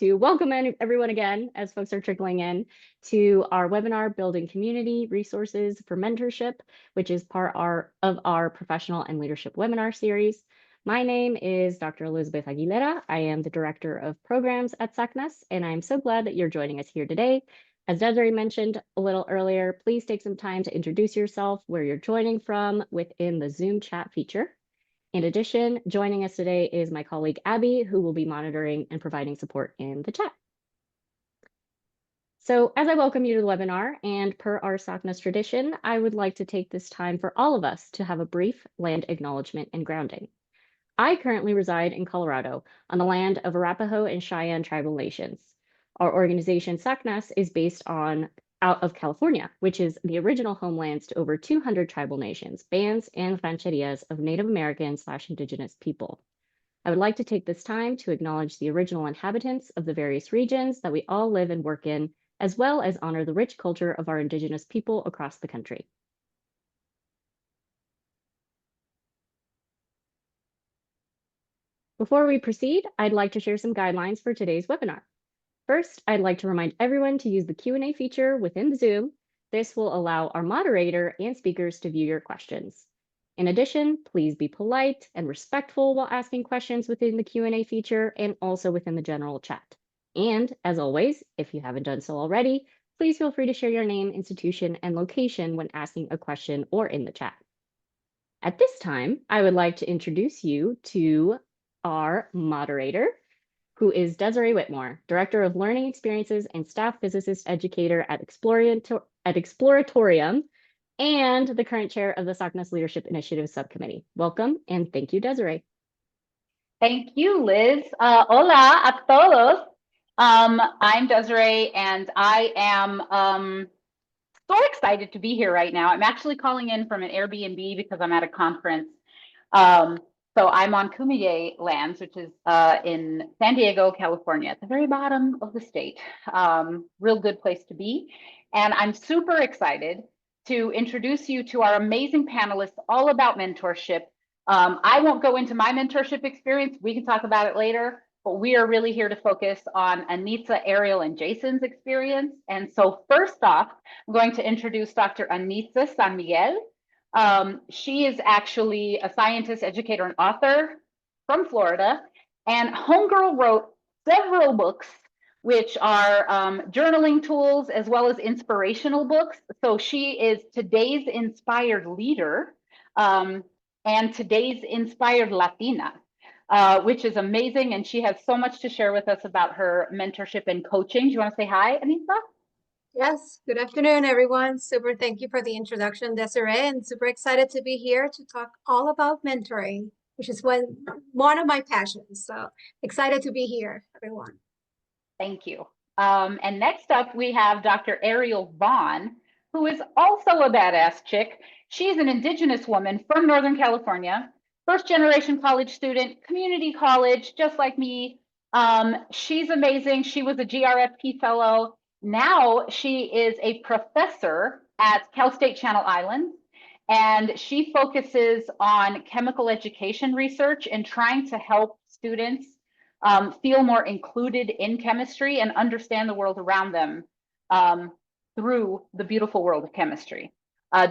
to welcome everyone again, as folks are trickling in, to our webinar, Building Community Resources for Mentorship, which is part of our Professional and Leadership webinar series. My name is Dr. Elizabeth Aguilera. I am the Director of Programs at SACNAS, and I'm so glad that you're joining us here today. As Desiré mentioned a little earlier, please take some time to introduce yourself, where you're joining from within the Zoom chat feature. In addition, joining us today is my colleague Abby, who will be monitoring and providing support in the chat. So as I welcome you to the webinar, and per our SACNAS tradition, I would like to take this time for all of us to have a brief land acknowledgement and grounding. I currently reside in Colorado on the land of Arapaho and Cheyenne tribal nations. Our organization SACNAS is based out of California, which is the original homelands to over 200 tribal nations, bands, and rancherias of Native American/Indigenous people. I would like to take this time to acknowledge the original inhabitants of the various regions that we all live and work in, as well as honor the rich culture of our Indigenous people across the country. Before we proceed, I'd like to share some guidelines for today's webinar. First, I'd like to remind everyone to use the Q&A feature within the Zoom. This will allow our moderator and speakers to view your questions. In addition, please be polite and respectful while asking questions within the Q&A feature and also within the general chat. And as always, if you haven't done so already, please feel free to share your name, institution, and location when asking a question or in the chat. At this time, I would like to introduce you to our moderator, who is Desiré Whitmore, Director of Learning Experiences and Staff Physicist Educator at Exploratorium, and the current chair of the SACNAS Leadership Initiative Subcommittee. Welcome, and thank you, Desiré. Thank you, Liz. Hola a todos. I'm Desiré, and I am so excited to be here right now. I'm actually calling in from an Airbnb because I'm at a conference. So I'm on Kumeyaay lands, which is in San Diego, California, at the very bottom of the state. Real good place to be. And I'm super excited to introduce you to our amazing panelists all about mentorship. I won't go into my mentorship experience. We can talk about it later, but we are really here to focus on Anitza, Ariel, and Jason's experience. And so first off, I'm going to introduce Dr. Anitza San Miguel. She is actually a scientist, educator, and author from Florida. And Homegirl wrote several books, which are journaling tools as well as inspirational books. So she is today's inspired leader and today's inspired Latina, which is amazing. And she has so much to share with us about her mentorship and coaching. Do you want to say hi, Anitza? Yes, good afternoon, everyone. Super, thank you for the introduction, Desiré, and super excited to be here to talk all about mentoring, which is one of my passions. So excited to be here, everyone. Thank you. And next up, we have Dr. Ariel Vaughn, who is also a badass chick. She's an Indigenous woman from Northern California, first-generation college student, community college, just like me. She's amazing. She was a GRFP fellow. Now she is a professor at Cal State Channel Islands, and she focuses on chemical education research and trying to help students feel more included in chemistry and understand the world around them through the beautiful world of chemistry.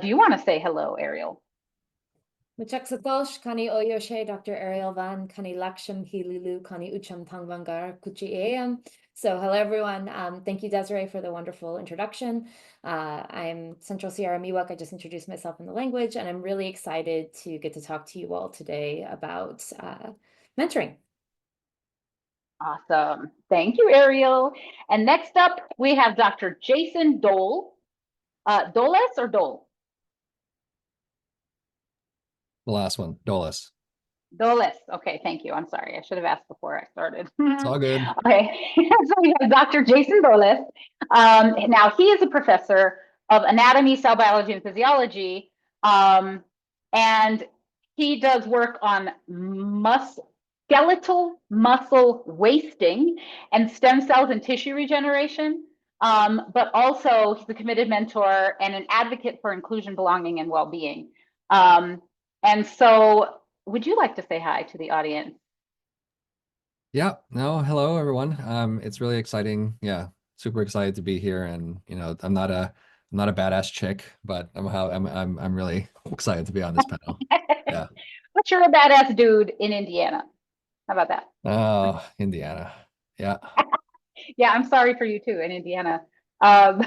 Do you want to say hello, Ariel? Muchaksakosh kani oyoshe Dr. Ariel Van kani laksham hililu kani ucham tangvangar kuchiam. So hello everyone. Thank you, Desiré, for the wonderful introduction. I'm Central Sierra Miwok. I just introduced myself in the language, and I'm really excited to get to talk to you all today about mentoring. Awesome. Thank you, Ariel. And next up, we have Dr. Jason Dole. Doles or Dole? The last one, Doles. Doles. Okay, thank you. I'm sorry. I should have asked before I started. It's all good. Okay, so we have Dr. Jason Doles. Now, he is a professor of anatomy, cell biology, and physiology. And he does work on skeletal muscle wasting and stem cells and tissue regeneration. But also, he's a committed mentor and an advocate for inclusion, belonging, and well-being. And so, would you like to say hi to the audience? Yeah, no, hello everyone. It's really exciting. Yeah, super excited to be here. And I'm not a badass chick, but I'm really excited to be on this panel. Yeah. But you're a badass dude in Indiana. How about that? Oh, Indiana. Yeah. Yeah, I'm sorry for you too in Indiana. Um,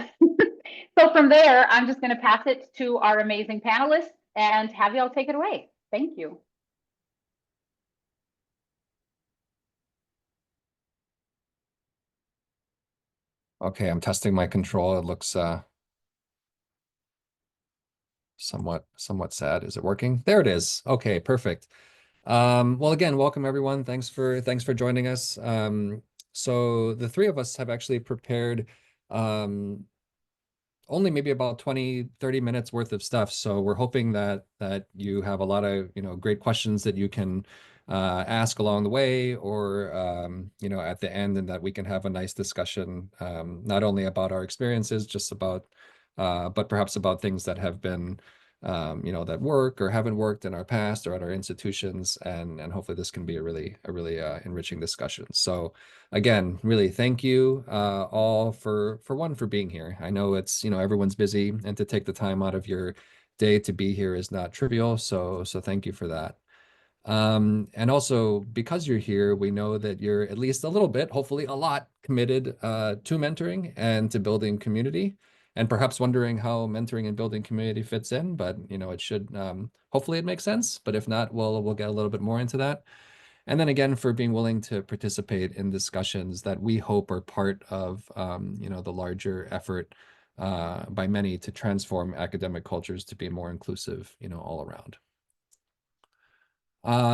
so from there, I'm just going to pass it to our amazing panelists and have y'all take it away. Thank you. Okay, I'm testing my control. It looks somewhat sad. Is it working? There it is. Okay, perfect. Well, again, welcome everyone. Thanks for joining us. So the three of us have actually prepared only maybe about 20-30 minutes worth of stuff. So we're hoping that you have a lot of, great questions that you can ask along the way, or at the end, and that we can have a nice discussion, not only about our experiences, just about but perhaps about things that have been that work or haven't worked in our past or at our institutions, and hopefully this can be a really enriching discussion. So again, really thank you all for being here. I know it's, everyone's busy, and to take the time out of your day to be here is not trivial. So thank you for that. And also, because you're here, we know that you're at least a little bit, hopefully a lot, committed to mentoring and to building community, and perhaps wondering how mentoring and building community fits in. But it should, hopefully it makes sense. But if not, we'll get a little bit more into that. And then again, for being willing to participate in discussions that we hope are part of the larger effort by many to transform academic cultures to be more inclusive, all around.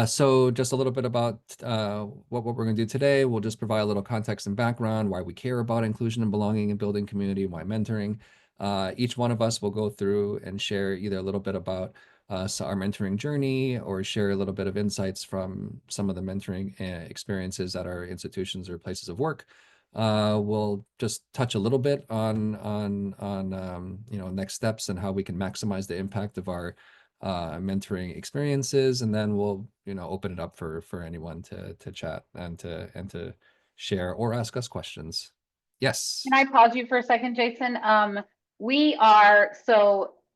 So just a little bit about what we're going to do today. We'll just provide a little context and background, why we care about inclusion and belonging and building community, why mentoring. Each one of us will go through and share either a little bit about so our mentoring journey, or share a little bit of insights from some of the mentoring experiences at our institutions or places of work. We'll just touch a little bit on next steps and how we can maximize the impact of our mentoring experiences, and then we'll open it up for anyone to chat and to share or ask us questions. Yes. Can I pause you for a second, Jason?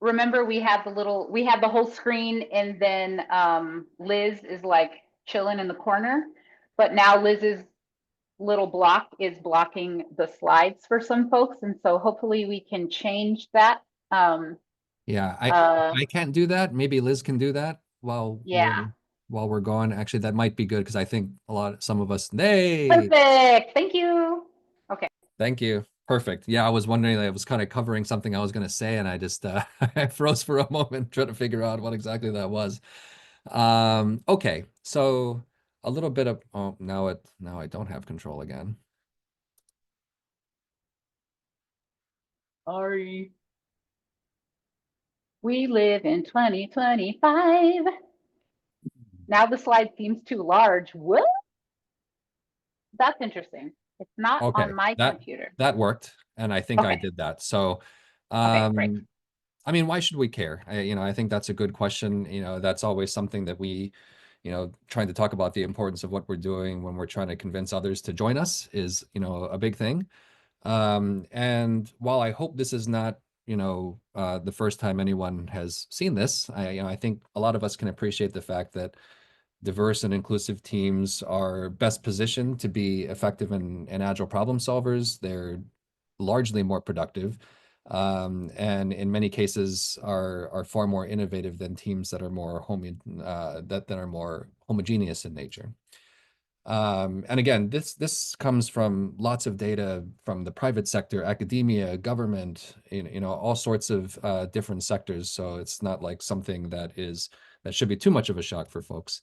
Remember we had the whole screen, and then Liz is like chilling in the corner, but now Liz's little block is blocking the slides for some folks, and so hopefully we can change that. Yeah, Uh, I can't do that. Maybe Liz can do that yeah, while we're gone. Actually, that might be good, because I think some of us, hey, perfect. Thank you. Okay. thank you. Perfect. Yeah, I was wondering, I was kind of covering something I was going to say, and I just I froze for a moment trying to figure out what exactly that was. Okay, so a little bit of, oh, now I don't have control again. Sorry. We live in 2025. Now the slide seems too large. What? That's interesting. It's not Okay, on my that computer. worked, and I think I Okay. did that. So, Okay, great. I mean, why should we care? I think that's a good question. That's always something that we, trying to talk about the importance of what we're doing when we're trying to convince others to join us is, a big thing. And while I hope this is not, the first time anyone has seen this, I think a lot of us can appreciate the fact that diverse and inclusive teams are best positioned to be effective and agile problem solvers. They're largely more productive, and in many cases are far more innovative than teams that are more that are more homogeneous in nature. And again, this comes from lots of data from the private sector, academia, government, all sorts of different sectors. So it's not like something that should be too much of a shock for folks.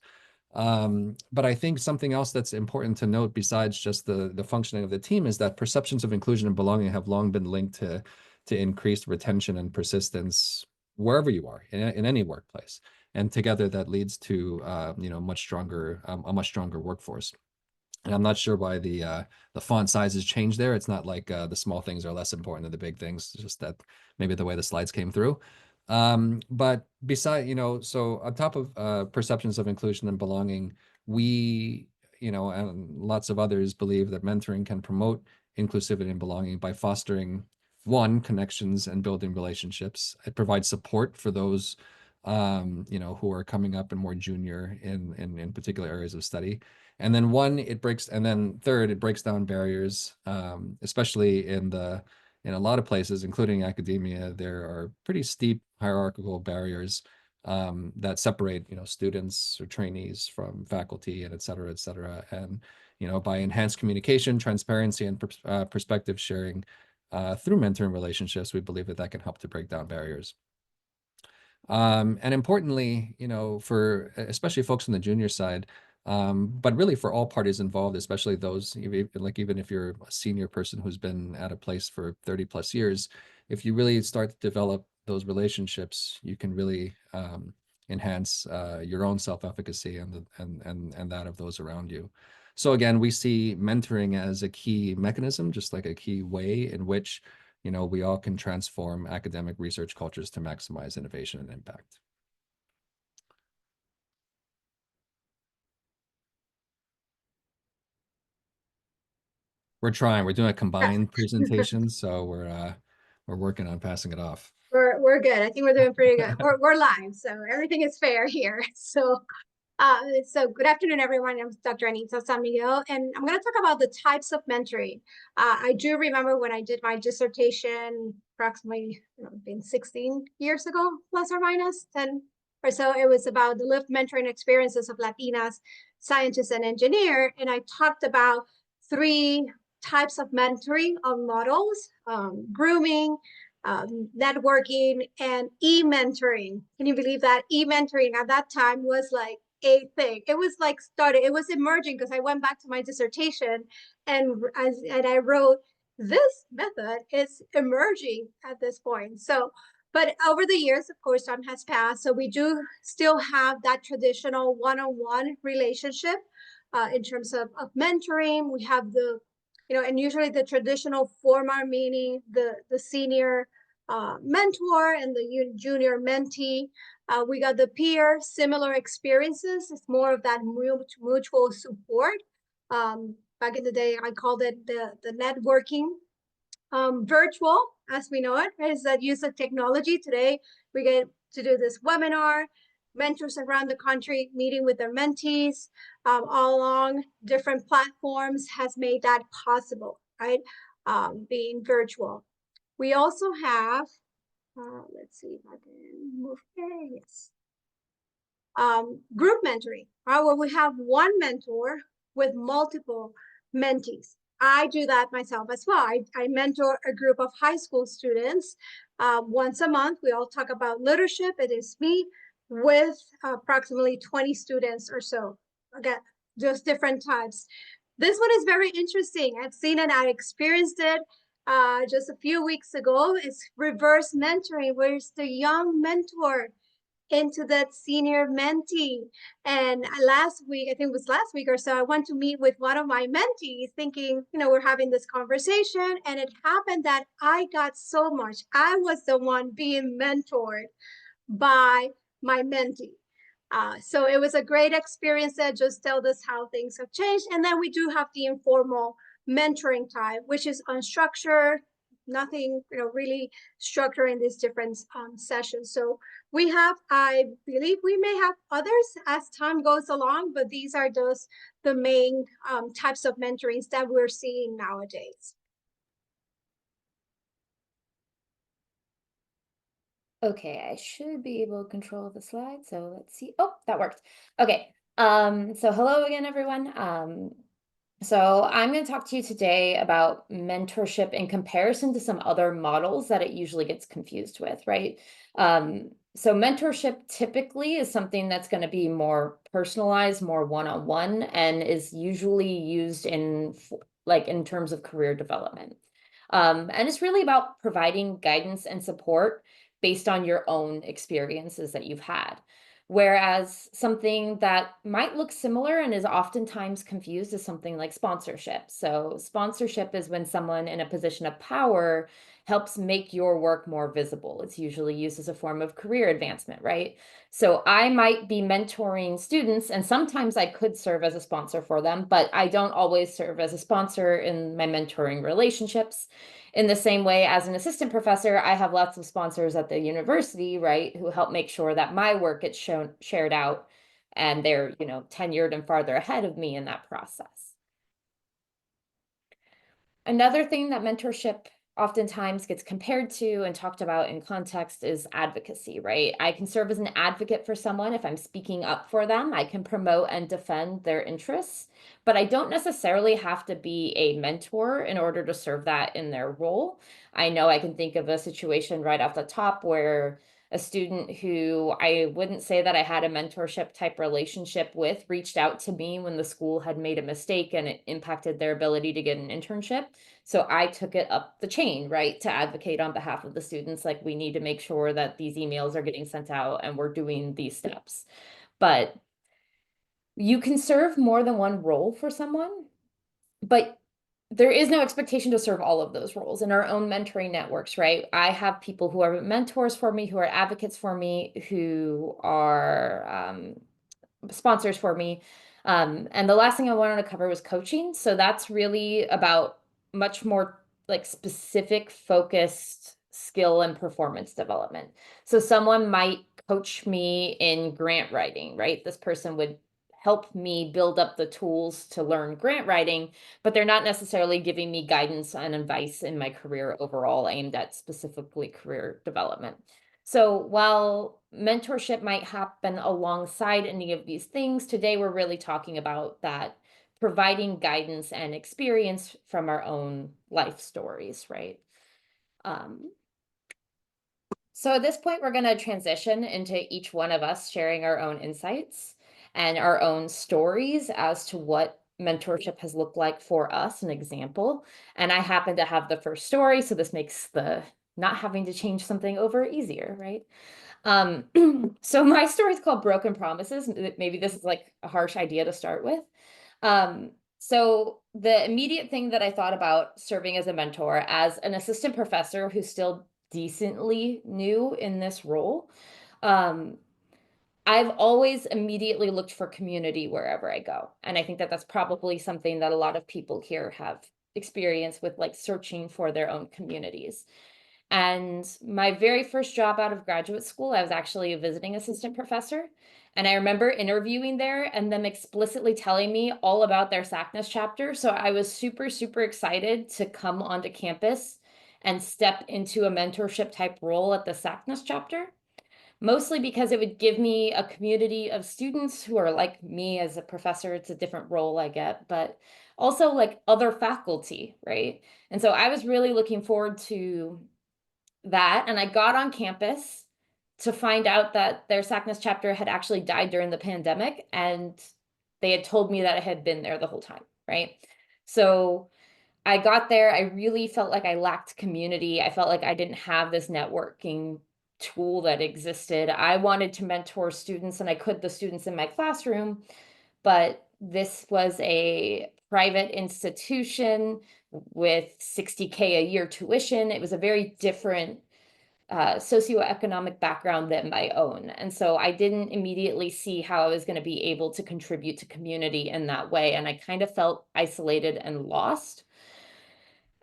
But I think something else that's important to note, besides just the functioning of the team, is that perceptions of inclusion and belonging have long been linked to increased retention and persistence wherever you are in any workplace. And together that leads to a much stronger workforce. And I'm not sure why the font size has changed there. It's not like the small things are less important than the big things. It's just that maybe the way the slides came through. But beside, so on top of perceptions of inclusion and belonging, we, and lots of others believe that mentoring can promote inclusivity and belonging by fostering, one, connections and building relationships. It provides support for those who are coming up and more junior in particular areas of study. And then third, it breaks down barriers, especially in a lot of places, including academia. There are pretty steep hierarchical barriers that separate, students or trainees from faculty, and et cetera, et cetera. And, by enhanced communication, transparency, and perspective sharing through mentoring relationships, we believe that can help to break down barriers. And importantly, for especially folks on the junior side, but really for all parties involved, especially those, even if you're a senior person who's been at a place for 30 plus years, if you really start to develop those relationships, you can really enhance your own self-efficacy and that of those around you. So again, we see mentoring as a key mechanism, just like a key way in which we all can transform academic research cultures to maximize innovation and impact. We're trying. We're doing a combined presentation, so we're working on passing it off. We're good. I think we're doing pretty good. We're live, so everything is fair here. So good afternoon, everyone. I'm Dr. Anitza San Miguel, and I'm going to talk about the types of mentoring. I do remember when I did my dissertation, approximately been 16 years ago, plus or minus 10 or so. It was about the lived mentoring experiences of Latinas scientists and engineers, and I talked about 3 types of mentoring of models: grooming, networking, and e-mentoring. Can you believe that? E-mentoring at that time was like a thing. It was like it was emerging, because I went back to my dissertation and I wrote, this method is emerging at this point. So, but over the years, of course, time has passed. So we do still have that traditional one-on-one relationship in terms of mentoring. We have and usually the traditional format, meaning the senior mentor and the junior mentee. We got the peer, similar experiences. It's more of that mutual support. Back in the day, I called it the networking. Virtual, as we know it, is that use of technology. Today, we get to do this webinar. Mentors around the country meeting with their mentees all along different platforms has made that possible, right? Being virtual. We also have, let's see if I can move here. Yes. Group mentoring, right? Where we have one mentor with multiple mentees. I do that myself as well. I mentor a group of high school students once a month. We all talk about leadership. It is me with approximately 20 students or so. Again, just different types. This one is very interesting. I've seen it, I experienced it just a few weeks ago. It's reverse mentoring, where it's the young mentor into that senior mentee. And last week, I think it was last week or so, I went to meet with one of my mentees thinking, we're having this conversation. And it happened that I got so much. I was the one being mentored by my mentee. So it was a great experience that just tells us how things have changed. And then we do have the informal mentoring type, which is unstructured, nothing, really structured in these different sessions. So we have, I believe we may have others as time goes along, but these are just the main types of mentorings that we're seeing nowadays. Okay, I should be able to control the slide. So let's see. Oh, that worked. Okay. So hello again, everyone. So I'm going to talk to you today about mentorship in comparison to some other models that it usually gets confused with, right? So mentorship typically is something that's going to be more personalized, more one-on-one, and is usually used in terms of career development. And it's really about providing guidance and support based on your own experiences that you've had. Whereas something that might look similar and is oftentimes confused is something like sponsorship. So sponsorship is when someone in a position of power helps make your work more visible. It's usually used as a form of career advancement, right? So I might be mentoring students, and sometimes I could serve as a sponsor for them, but I don't always serve as a sponsor in my mentoring relationships. In the same way, as an assistant professor, I have lots of sponsors at the university, right, who help make sure that my work gets shared out, and they're, tenured and farther ahead of me in that process. Another thing that mentorship oftentimes gets compared to and talked about in context is advocacy, right? I can serve as an advocate for someone if I'm speaking up for them. I can promote and defend their interests, but I don't necessarily have to be a mentor in order to serve that in their role. I know I can think of a situation right off the top where a student who I wouldn't say that I had a mentorship type relationship with reached out to me when the school had made a mistake and it impacted their ability to get an internship. So I took it up the chain, right, to advocate on behalf of the students, like, we need to make sure that these emails are getting sent out and we're doing these steps. But you can serve more than one role for someone, but there is no expectation to serve all of those roles in our own mentoring networks, right? I have people who are mentors for me, who are advocates for me, who are sponsors for me. And the last thing I wanted to cover was coaching. So that's really about much more like specific, focused skill and performance development. So someone might coach me in grant writing, right? This person would help me build up the tools to learn grant writing, but they're not necessarily giving me guidance and advice in my career overall aimed at specifically career development. So while mentorship might happen alongside any of these things, today we're really talking about that providing guidance and experience from our own life stories, right? So at this point, we're going to transition into each one of us sharing our own insights and our own stories as to what mentorship has looked like for us, an example. And I happen to have the first story, so this makes the not having to change something over easier, right? So my story is called Broken Promises. Maybe this is like a harsh idea to start with. So the immediate thing that I thought about serving as a mentor, as an assistant professor who's still decently new in this role, I've always immediately looked for community wherever I go. And I think that that's probably something that a lot of people here have experience with, like searching for their own communities. And my very first job out of graduate school, I was actually a visiting assistant professor. And I remember interviewing there and them explicitly telling me all about their SACNAS chapter. So I was super, super excited to come onto campus and step into a mentorship type role at the SACNAS chapter, mostly because it would give me a community of students who are like me as a professor. It's a different role I get, but also like other faculty, right? And so I was really looking forward to that. And I got on campus to find out that their SACNAS chapter had actually died during the pandemic, and they had told me that I had been there the whole time, right? So I got there, I really felt like I lacked community. I felt like I didn't have this networking tool that existed. I wanted to mentor students, and I could the students in my classroom, but this was a private institution with $60K a year tuition. It was a very different socioeconomic background than my own. And so I didn't immediately see how I was going to be able to contribute to community in that way. And I kind of felt isolated and lost.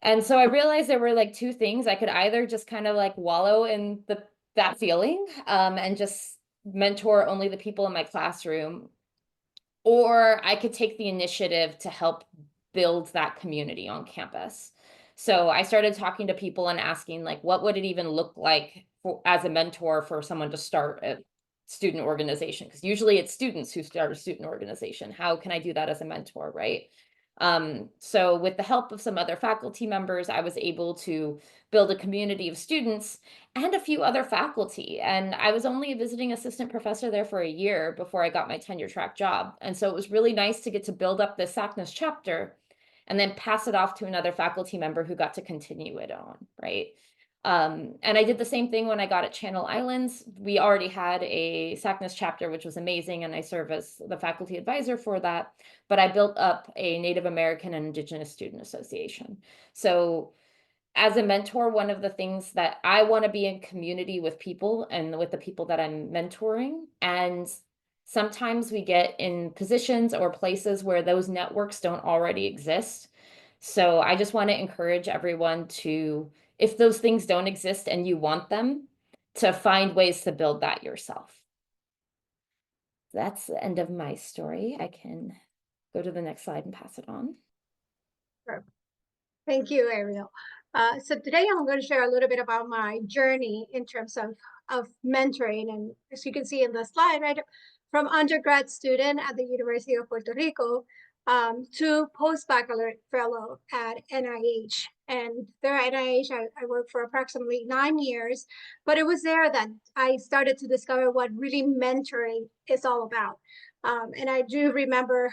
And so I realized there were like two things. I could either just kind of like wallow in that feeling and just mentor only the people in my classroom, or I could take the initiative to help build that community on campus. So I started talking to people and asking, like, what would it even look like as a mentor for someone to start a student organization? Because usually it's students who start a student organization. How can I do that as a mentor, right? So with the help of some other faculty members, I was able to build a community of students and a few other faculty. And I was only a visiting assistant professor there for a year before I got my tenure track job. And so it was really nice to get to build up this SACNAS chapter and then pass it off to another faculty member who got to continue it on, right? And I did the same thing when I got at Channel Islands. We already had a SACNAS chapter, which was amazing, and I serve as the faculty advisor for that. But I built up a Native American and Indigenous Student Association. So as a mentor, one of the things that I want to be in community with people and with the people that I'm mentoring. And sometimes we get in positions or places where those networks don't already exist. So I just want to encourage everyone to, if those things don't exist and you want them, to find ways to build that yourself. That's the end of my story. I can go to the next slide and pass it on. Thank you, Ariel. So today I'm going to share a little bit about my journey in terms of mentoring. And as you can see in the slide, right, from undergrad student at the University of Puerto Rico to postbaccalaureate fellow at NIH. And there at NIH, I worked for approximately 9 years, but it was there that I started to discover what really mentoring is all about. And I do remember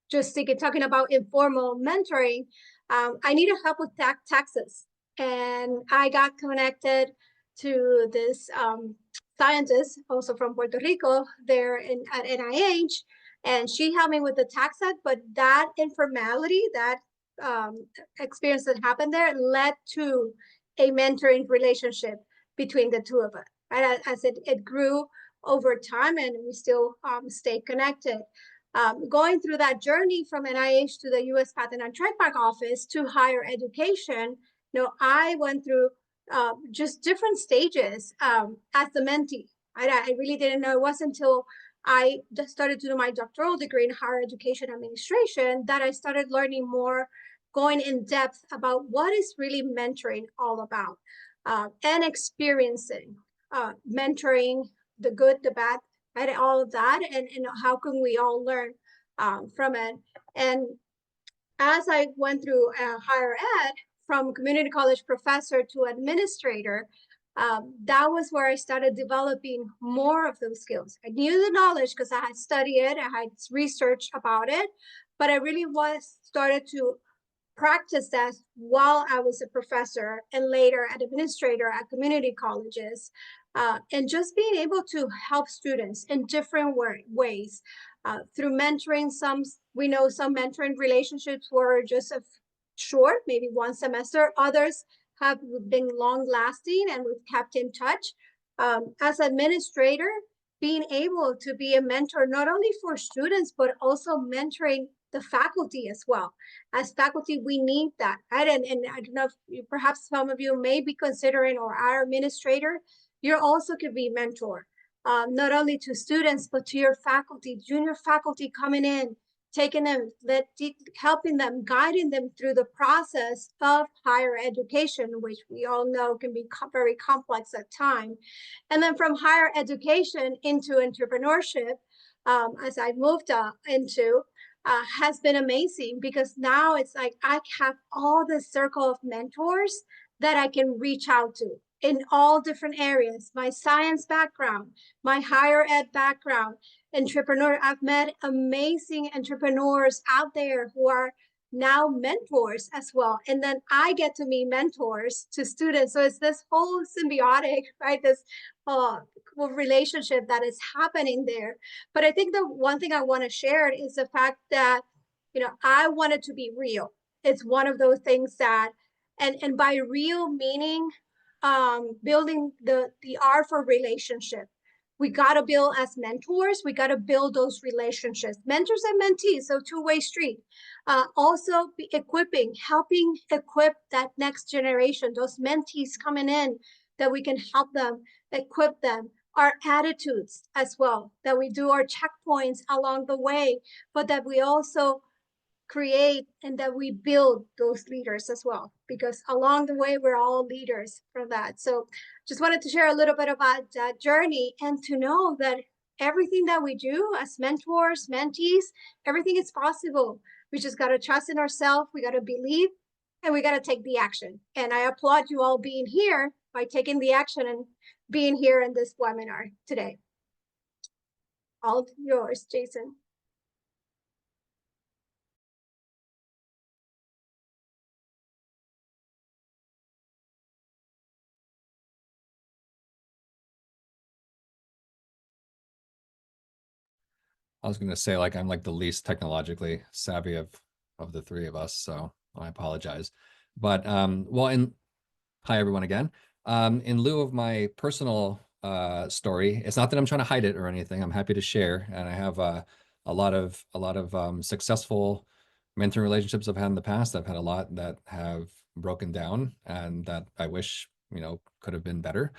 just talking about informal mentoring. I needed help with taxes, and I got connected to this scientist, also from Puerto Rico, there at NIH, and she helped me with the tax set. But that informality, that experience that happened there, led to a mentoring relationship between the two of us. Right? As it grew over time, and we still stay connected. Going through that journey from NIH to the U.S. Patent and Trademark Office to higher education, I went through just different stages as the mentee. I really didn't know. It wasn't until I just started to do my doctoral degree in higher education administration that I started learning more, going in depth about what is really mentoring all about, and experiencing mentoring, the good, the bad, right, all of that, and how can we all learn from it. And as I went through higher ed, from community college professor to administrator, that was where I started developing more of those skills. I knew the knowledge because I had studied it, I had researched about it, but I really started to practice that while I was a professor and later an administrator at community colleges. And just being able to help students in different ways through mentoring. We know some mentoring relationships were just short, maybe one semester. Others have been long lasting and we've kept in touch. As administrator, being able to be a mentor, not only for students, but also mentoring the faculty as well. As faculty, we need that, right? And I don't know if perhaps some of you may be considering, or our administrator, you also could be mentor, not only to students, but to your faculty, junior faculty coming in, taking them, helping them, guiding them through the process of higher education, which we all know can be very complex at times. And then from higher education into entrepreneurship, as I moved into, has been amazing, because now it's like I have all this circle of mentors that I can reach out to in all different areas. My science background, my higher ed background, entrepreneur. I've met amazing entrepreneurs out there who are now mentors as well. And then I get to be mentors to students. So it's this whole symbiotic, right? This relationship that is happening there. But I think the one thing I want to share is the fact that, I want it to be real. It's one of those things that, and by real meaning, building the art for relationship. We got to build as mentors. We got to build those relationships, mentors and mentees. So two-way street. Also be helping equip that next generation, those mentees coming in, that we can help them, equip them. Our attitudes as well, that we do our checkpoints along the way, but that we also create and that we build those leaders as well, because along the way we're all leaders for that. So just wanted to share a little bit about that journey, and to know that everything that we do as mentors, mentees, everything is possible. We just got to trust in ourselves, we got to believe, and we got to take the action. And I applaud you all being here by taking the action and being here in this webinar today. All yours, Jason. I was going to say, like, I'm like the least technologically savvy of the three of us, so I apologize. But well, and hi everyone again. In lieu of my personal story, it's not that I'm trying to hide it or anything. I'm happy to share, and I have a lot of successful mentoring relationships I've had in the past. I've had a lot that have broken down, and that I wish could have been better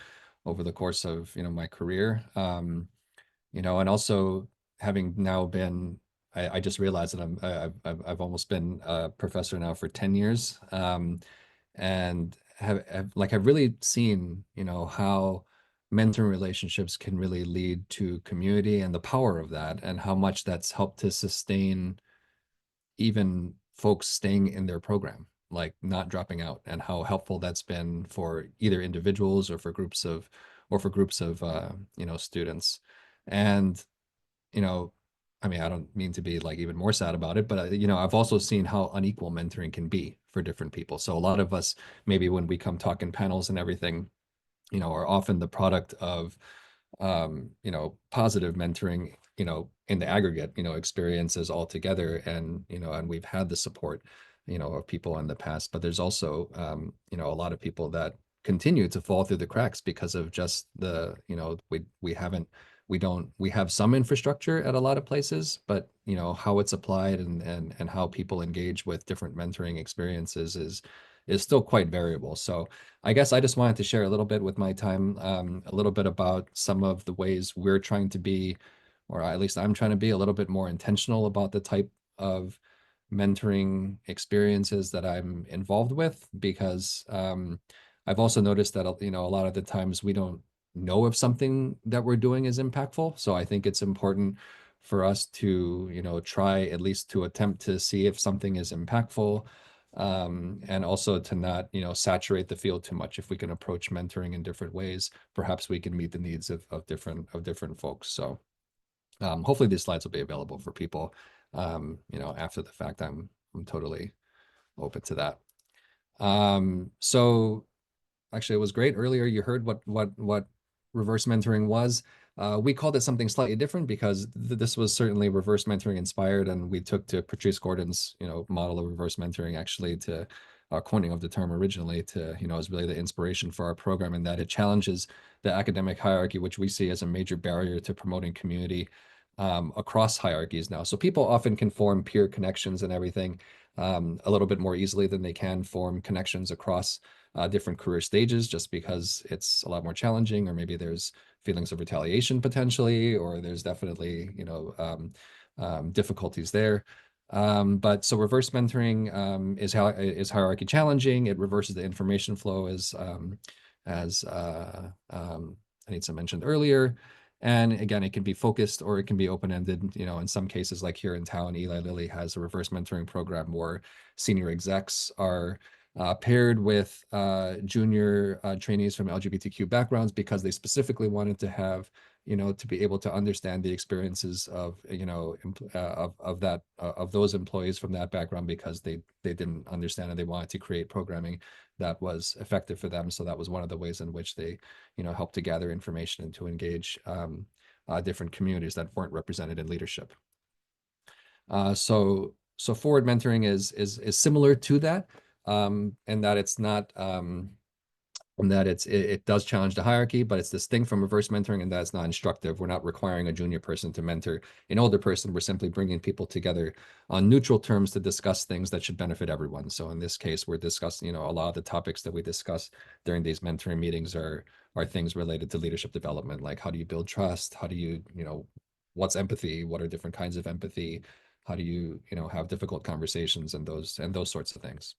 over the course of my career. And also having now been, I just realized that I've almost been a professor now for 10 years. And I've really seen, how mentoring relationships can really lead to community and the power of that, and how much that's helped to sustain even folks staying in their program, like not dropping out, and how helpful that's been for either individuals or for groups of students. And I mean, I don't mean to be like even more sad about it, but I've also seen how unequal mentoring can be for different people. So a lot of us, maybe when we come talk in panels and everything, are often the product of positive mentoring, in the aggregate, experiences all together. And we've had the support, of people in the past, but there's also, a lot of people that continue to fall through the cracks because of just we have some infrastructure at a lot of places, but how it's applied and how people engage with different mentoring experiences is still quite variable. So I guess I just wanted to share a little bit with my time, a little bit about some of the ways we're trying to be, or at least I'm trying to be a little bit more intentional about the type of mentoring experiences that I'm involved with, because I've also noticed that a lot of the times we don't know if something that we're doing is impactful. So I think it's important for us to try at least to attempt to see if something is impactful, and also to not saturate the field too much. If we can approach mentoring in different ways, perhaps we can meet the needs of different folks. So hopefully these slides will be available for people after the fact. I'm totally open to that. So actually, it was great. Earlier, you heard what reverse mentoring was. We called it something slightly different because this was certainly reverse mentoring inspired, and we took to Patrice Gordon's model of reverse mentoring actually to coining of the term originally to is really the inspiration for our program, in that it challenges the academic hierarchy, which we see as a major barrier to promoting community across hierarchies now. So people often can form peer connections and everything a little bit more easily than they can form connections across different career stages, just because it's a lot more challenging, or maybe there's feelings of retaliation potentially, or there's definitely difficulties there. But so reverse mentoring is hierarchy challenging. It reverses the information flow, as Anitza mentioned earlier. And again, it can be focused or it can be open-ended. In some cases, like here in town, Eli Lilly has a reverse mentoring program where senior execs are paired with junior trainees from LGBTQ backgrounds, because they specifically wanted to have, to be able to understand the experiences of, of those employees from that background, because they didn't understand, and they wanted to create programming that was effective for them. So that was one of the ways in which they, helped to gather information and to engage different communities that weren't represented in leadership. So forward mentoring is similar to that, and that it's not and that it does challenge the hierarchy, but it's distinct from reverse mentoring, and that it's not instructive. We're not requiring a junior person to mentor an older person. We're simply bringing people together on neutral terms to discuss things that should benefit everyone. So in this case, we're discussing, a lot of the topics that we discuss during these mentoring meetings are things related to leadership development, like how do you build trust? How do you, what's empathy? What are different kinds of empathy? How do you, have difficult conversations, and those sorts of things.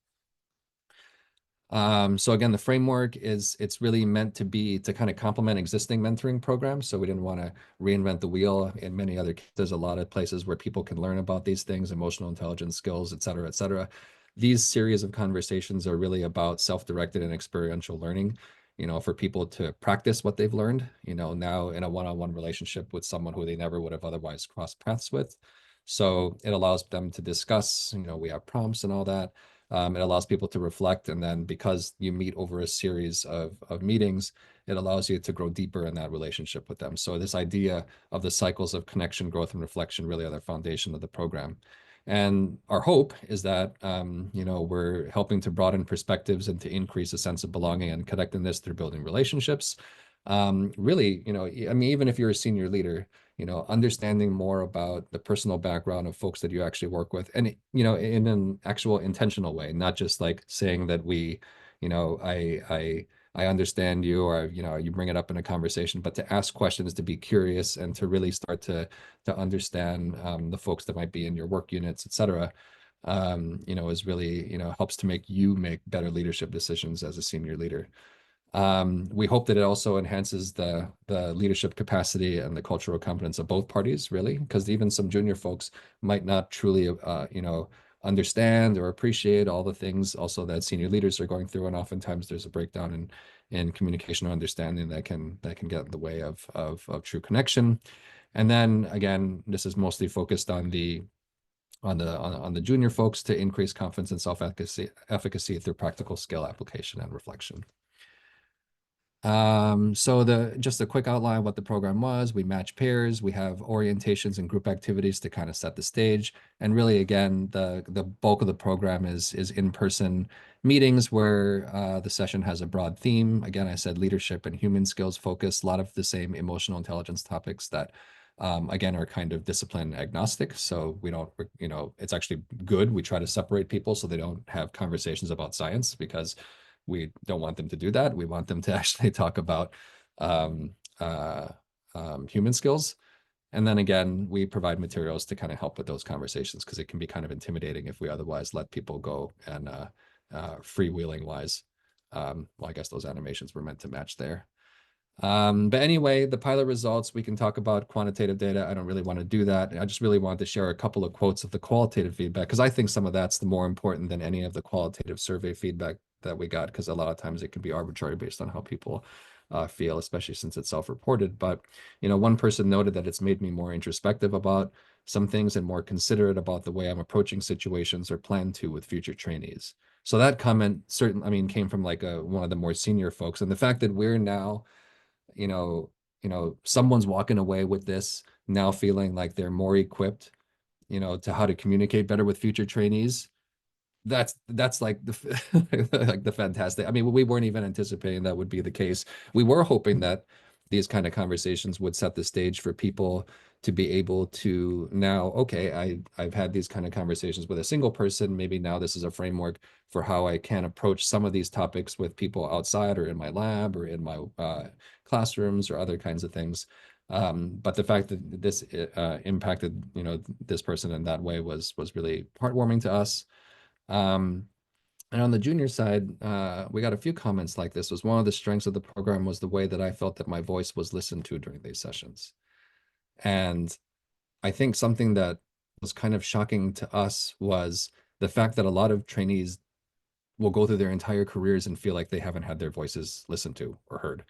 So again, the framework it's really meant to kind of complement existing mentoring programs. So we didn't want to reinvent the wheel. In many other cases, there's a lot of places where people can learn about these things, emotional intelligence skills, et cetera, et cetera. These series of conversations are really about self-directed and experiential learning, for people to practice what they've learned, now in a one-on-one relationship with someone who they never would have otherwise crossed paths with. So it allows them to discuss, we have prompts and all that. It allows people to reflect, and then because you meet over a series of meetings, it allows you to grow deeper in that relationship with them. So this idea of the cycles of connection, growth, and reflection really are the foundation of the program. And our hope is that, you know, we're helping to broaden perspectives and to increase a sense of belonging and connectedness through building relationships. Really, you know, I mean, even if you're a senior leader, you know, understanding more about the personal background of folks that you actually work with, and, you know, in an actual intentional way, not just like saying that we, you know, I understand you, or, you know, you bring it up in a conversation, but to ask questions, to be curious, and to really start to understand the folks that might be in your work units, et cetera, you know, is really, you know, helps to make you make better leadership decisions as a senior leader. We hope that it also enhances the leadership capacity and the cultural competence of both parties, really, because even some junior folks might not truly, you know, understand or appreciate all the things also that senior leaders are going through, and oftentimes there's a breakdown in communication or understanding that can get in the way of true connection. And then again, this is mostly focused on the junior folks to increase confidence and self-efficacy through practical skill application and reflection. So just a quick outline of what the program was. We match pairs, we have orientations and group activities to kind of set the stage. And really, again, the bulk of the program is in-person meetings where the session has a broad theme. Again, I said leadership and human skills focus, a lot of the same emotional intelligence topics that again, are kind of discipline agnostic. So we don't, you know, it's actually good. We try to separate people so they don't have conversations about science, because we don't want them to do that. We want them to actually talk about human skills. And then again, we provide materials to kind of help with those conversations, because it can be kind of intimidating if we otherwise let people go and freewheeling wise. Well, I guess those animations were meant to match there. But anyway, the pilot results, we can talk about quantitative data. I don't really want to do that. I just really wanted to share a couple of quotes of the qualitative feedback, because I think some of that's the more important than any of the qualitative survey feedback that we got, because a lot of times it can be arbitrary based on how people feel, especially since it's self-reported. But, you know, one person noted that it's made me more introspective about some things and more considerate about the way I'm approaching situations or plan to with future trainees. So that comment certainly, I mean, came from like one of the more senior folks. And the fact that we're now, you know, someone's walking away with this now feeling like they're more equipped, you know, to how to communicate better with future trainees. That's like the like the fantastic. I mean, we weren't even anticipating that would be the case. We were hoping that these kind of conversations would set the stage for people to be able to now, okay, I've had these kind of conversations with a single person. Maybe now this is a framework for how I can approach some of these topics with people outside or in my lab or in my classrooms or other kinds of things. But the fact that this impacted, you know, this person in that way was really heartwarming to us. And on the junior side, we got a few comments like this. Was one of the strengths of the program was the way that I felt that my voice was listened to during these sessions. And I think something that was kind of shocking to us was the fact that a lot of trainees will go through their entire careers and feel like they haven't had their voices listened to or heard,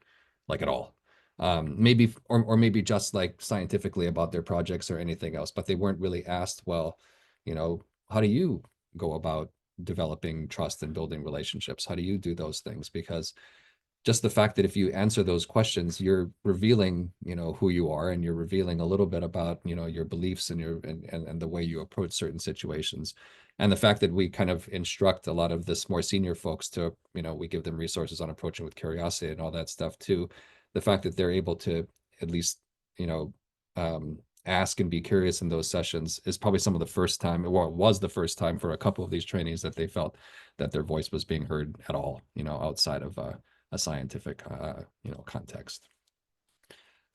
like at all. Maybe, or maybe just like scientifically about their projects or anything else, but they weren't really asked, well, you know, how do you go about developing trust and building relationships? How do you do those things? Because just the fact that if you answer those questions, you're revealing, you know, who you are, and you're revealing a little bit about, you know, your beliefs and your and the way you approach certain situations. And the fact that we kind of instruct a lot of this more senior folks to, you know, we give them resources on approaching with curiosity and all that stuff too. The fact that they're able to at least, you know, ask and be curious in those sessions is probably some of the first time, or it was the first time for a couple of these trainees that they felt that their voice was being heard at all, you know, outside of a scientific, you know, context.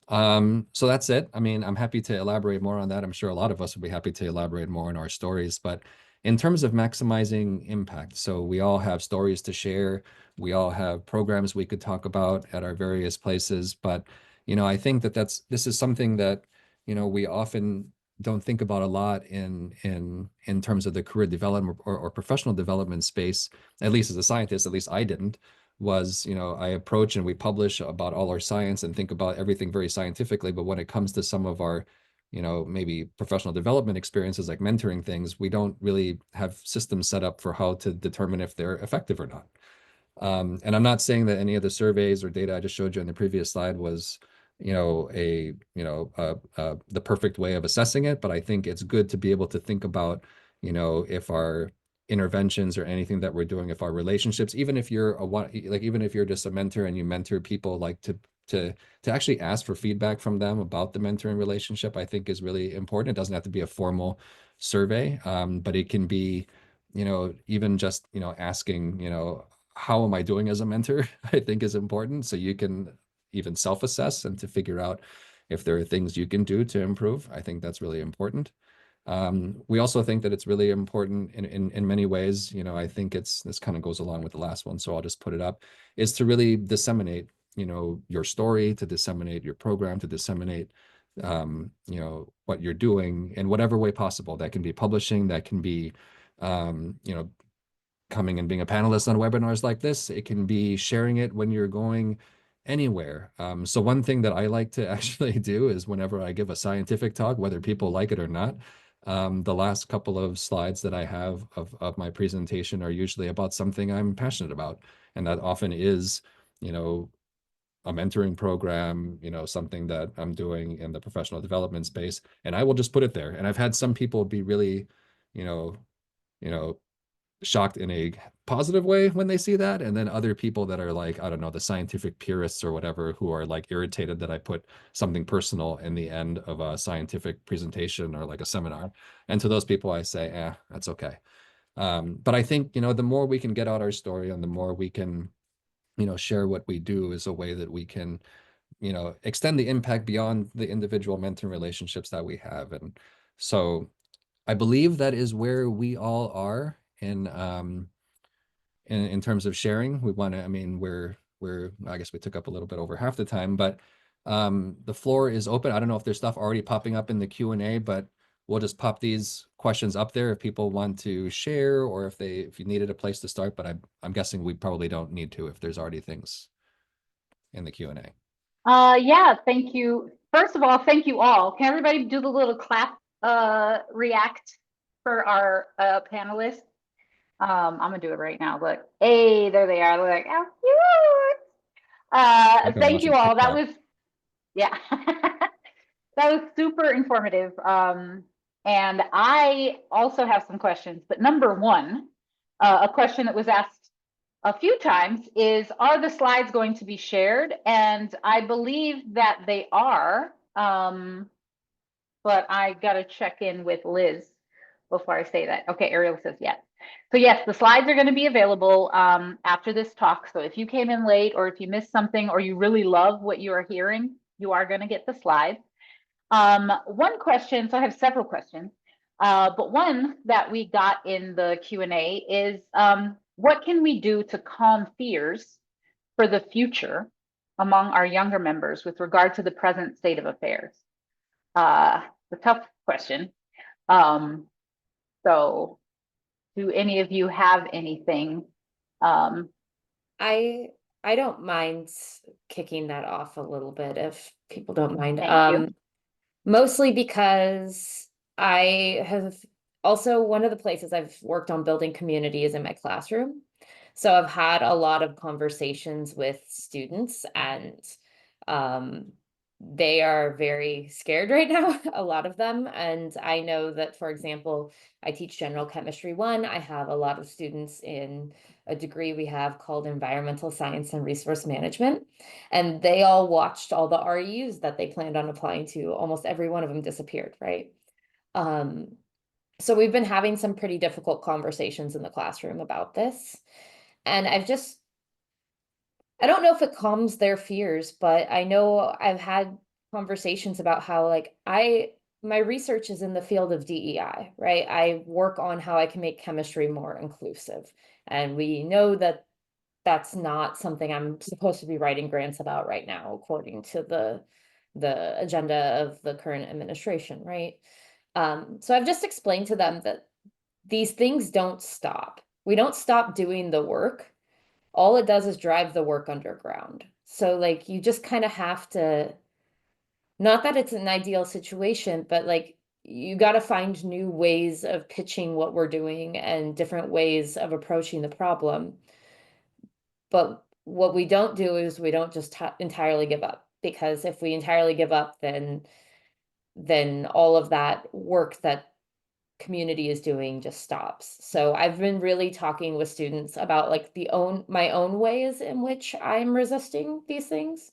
So that's it. I mean, I'm happy to elaborate more on that. I'm sure a lot of us would be happy to elaborate more on our stories, but in terms of maximizing impact, so we all have stories to share. We all have programs we could talk about at our various places, but, you know, I think that this is something that, you know, we often don't think about a lot in terms of the career development or professional development space, at least as a scientist, at least I didn't. Was, you know, I approach and we publish about all our science and think about everything very scientifically. But when it comes to some of our, you know, maybe professional development experiences like mentoring things, we don't really have systems set up for how to determine if they're effective or not. And I'm not saying that any of the surveys or data I just showed you on the previous slide was, you know, the perfect way of assessing it, but I think it's good to be able to think about, if our interventions or anything that we're doing, if our relationships, even if you're even if you're just a mentor and you mentor people, like to actually ask for feedback from them about the mentoring relationship, I think is really important. It doesn't have to be a formal survey, but it can be, even just, asking, how am I doing as a mentor, I think is important. So you can even self-assess and to figure out if there are things you can do to improve. I think that's really important. We also think that it's really important in many ways. I think this kind of goes along with the last one, so I'll just put it up, is to really disseminate, your story, to disseminate your program, to disseminate, what you're doing in whatever way possible. That can be publishing, that can be, coming and being a panelist on webinars like this. It can be sharing it when you're going anywhere. So one thing that I like to actually do is whenever I give a scientific talk, whether people like it or not, the last couple of slides that I have of my presentation are usually about something I'm passionate about. And that often is, a mentoring program, something that I'm doing in the professional development space. And I will just put it there. And I've had some people be really, you know, shocked in a positive way when they see that. And then other people that are like, I don't know, the scientific purists or whatever, who are like irritated that I put something personal in the end of a scientific presentation or like a seminar. And to those people, I say, that's okay. But I think, the more we can get out our story and the more we can, share what we do is a way that we can, extend the impact beyond the individual mentor relationships that we have. And so I believe that is where we all are in terms of sharing. We want to, I mean, I guess we took up a little bit over half the time, but the floor is open. I don't know if there's stuff already popping up in the Q&A, but we'll just pop these questions up there if people want to share, or if you needed a place to start, but I'm guessing we probably don't need to if there's already things in the Q&A. Yeah, thank you. First of all, thank you all. Can everybody do the little clap react for our panelists? I'm gonna do it right now. Look, hey, there they are. Look, how cute. Thank you all. That was, yeah, that was super informative. And I also have some questions, but number one, a question that was asked a few times is, are the slides going to be shared? And I believe that they are, but I gotta check in with Liz before I say that. Okay, Ariel says yes. So yes, the slides are going to be available after this talk. So if you came in late, or if you missed something, or you really love what you are hearing, you are going to get the slides. One question, so I have several questions, but one that we got in the Q&A is, what can we do to calm fears for the future among our younger members with regard to the present state of affairs? A tough question. So do any of you have anything? I don't mind kicking that off a little bit if people don't mind. Thank you. Mostly because I have also, one of the places I've worked on building community is in my classroom. So I've had a lot of conversations with students, and they are very scared right now, a lot of them. And I know that, for example, I teach General Chemistry 1. I have a lot of students in a degree we have called Environmental Science and Resource Management. And they all watched all the REUs that they planned on applying to. Almost every one of them disappeared, right? So we've been having some pretty difficult conversations in the classroom about this. And I don't know if it calms their fears, but I know I've had conversations about how, like, my research is in the field of DEI, right? I work on how I can make chemistry more inclusive. And we know that that's not something I'm supposed to be writing grants about right now, according to the agenda of the current administration, right? So I've just explained to them that these things don't stop. We don't stop doing the work. All it does is drive the work underground. So like, you just kind of have to, not that it's an ideal situation, but like, you got to find new ways of pitching what we're doing and different ways of approaching the problem. But what we don't do is we don't just entirely give up, because if we entirely give up, then all of that work that community is doing just stops. So I've been really talking with students about like my own ways in which I'm resisting these things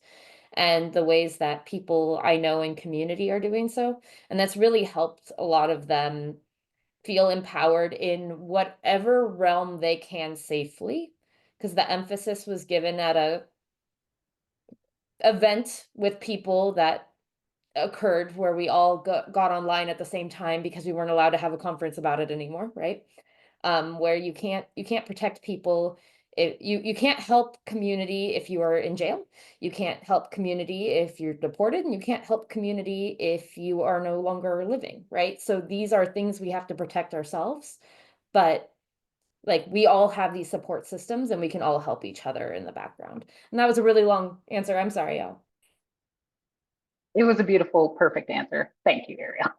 and the ways that people I know in community are doing so. And that's really helped a lot of them feel empowered in whatever realm they can safely, because the emphasis was given at a event with people that occurred where we all got online at the same time because we weren't allowed to have a conference about it anymore, right? Where you can't protect people. You can't help community if you are in jail. You can't help community if you're deported, and you can't help community if you are no longer living, right? So these are things we have to protect ourselves, but like we all have these support systems and we can all help each other in the background. And that was a really long answer. I'm sorry, y'all. It was a beautiful, perfect answer. Thank you, Ariel.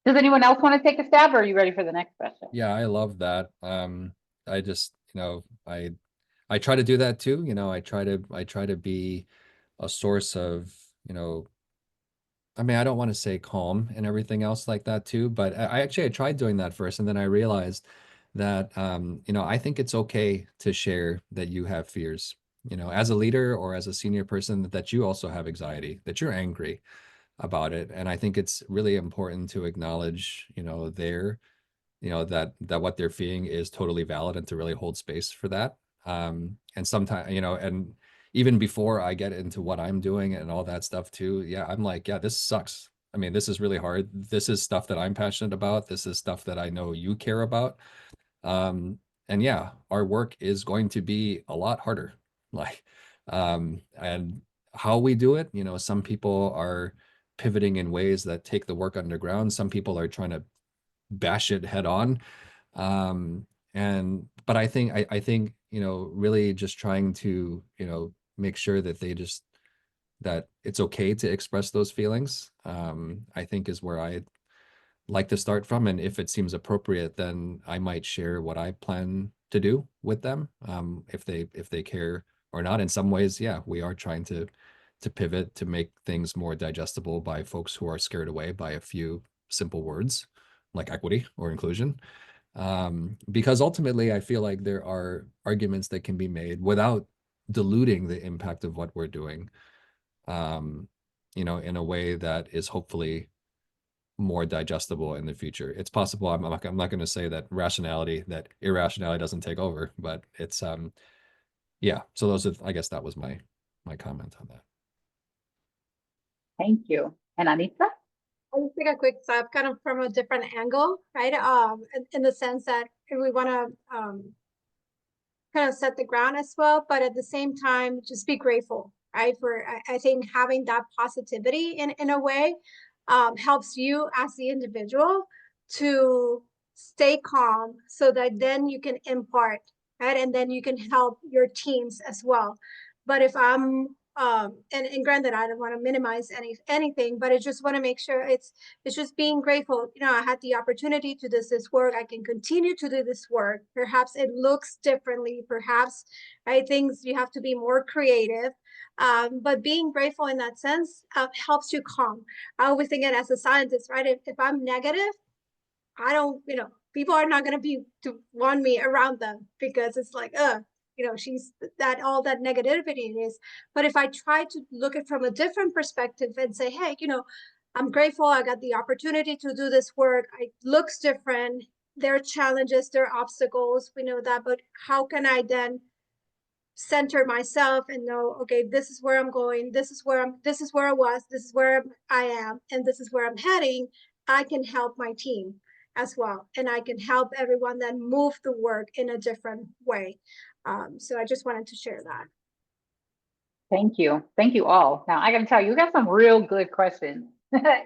Does anyone else want to take a stab, or are you ready for the next question? Yeah, I love that. I just, I try to do that too. I try to be a source of, I mean, I don't want to say calm and everything else like that too, but I tried doing that first, and then I realized that, I think it's okay to share that you have fears, as a leader or as a senior person, that you also have anxiety, that you're angry about it. And I think it's really important to acknowledge, that what they're feeling is totally valid, and to really hold space for that. And sometimes, and even before I get into what I'm doing and all that stuff too, yeah, I'm like, yeah, this sucks. I mean, this is really hard. This is stuff that I'm passionate about. This is stuff that I know you care about. And yeah, our work is going to be a lot harder. Like, and how we do it, some people are pivoting in ways that take the work underground. Some people are trying to bash it head on. But I think, really just trying to, make sure that that it's okay to express those feelings, I think is where I like to start from. And if it seems appropriate, then I might share what I plan to do with them, if they care or not. In some ways, yeah, we are trying to pivot to make things more digestible by folks who are scared away by a few simple words like equity or inclusion. Because ultimately, I feel like there are arguments that can be made without diluting the impact of what we're doing, in a way that is hopefully more digestible in the future. It's possible. I'm not going to say that irrationality doesn't take over, but it's, yeah. So I guess that was my comment on that. Thank you. And Anitza? I'll just take a quick stab kind of from a different angle, right? In the sense that we want to kind of set the ground as well, but at the same time, just be grateful, right? I think having that positivity in a way helps you as the individual to stay calm so that then you can impart, right? And then you can help your teams as well. But if I'm and granted, I don't want to minimize anything, but I just want to make sure it's just being grateful. I had the opportunity to do this work. I can continue to do this work. Perhaps it looks differently. Perhaps I think you have to be more creative. But being grateful in that sense helps you calm. I always think it as a scientist, right? If I'm negative, I don't, people are not going to be to want me around them because it's like, she's all that negativity is. But if I try to look at from a different perspective and say, hey, I'm grateful I got the opportunity to do this work. It looks different. There are challenges, there are obstacles. We know that, but how can I then center myself and know, okay, this is where I'm going. This is where I was. This is where I am. And this is where I'm heading. I can help my team as well. And I can help everyone then move the work in a different way. So I just wanted to share that. Thank you. Thank you all. Now I got to tell you, you got some real good questions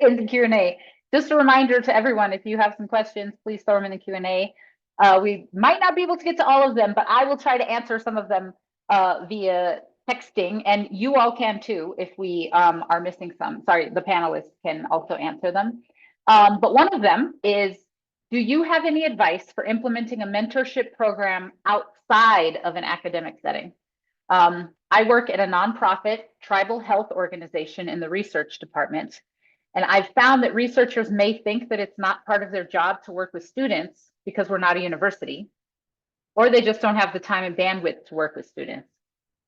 in the Q&A. Just a reminder to everyone, if you have some questions, please throw them in the Q&A. We might not be able to get to all of them, but I will try to answer some of them via texting, and you all can too if we are missing some. Sorry, the panelists can also answer them. But one of them is, do you have any advice for implementing a mentorship program outside of an academic setting? I work at a nonprofit tribal health organization in the research department, And I've found that researchers may think that it's not part of their job to work with students because we're not a university, or they just don't have the time and bandwidth to work with students.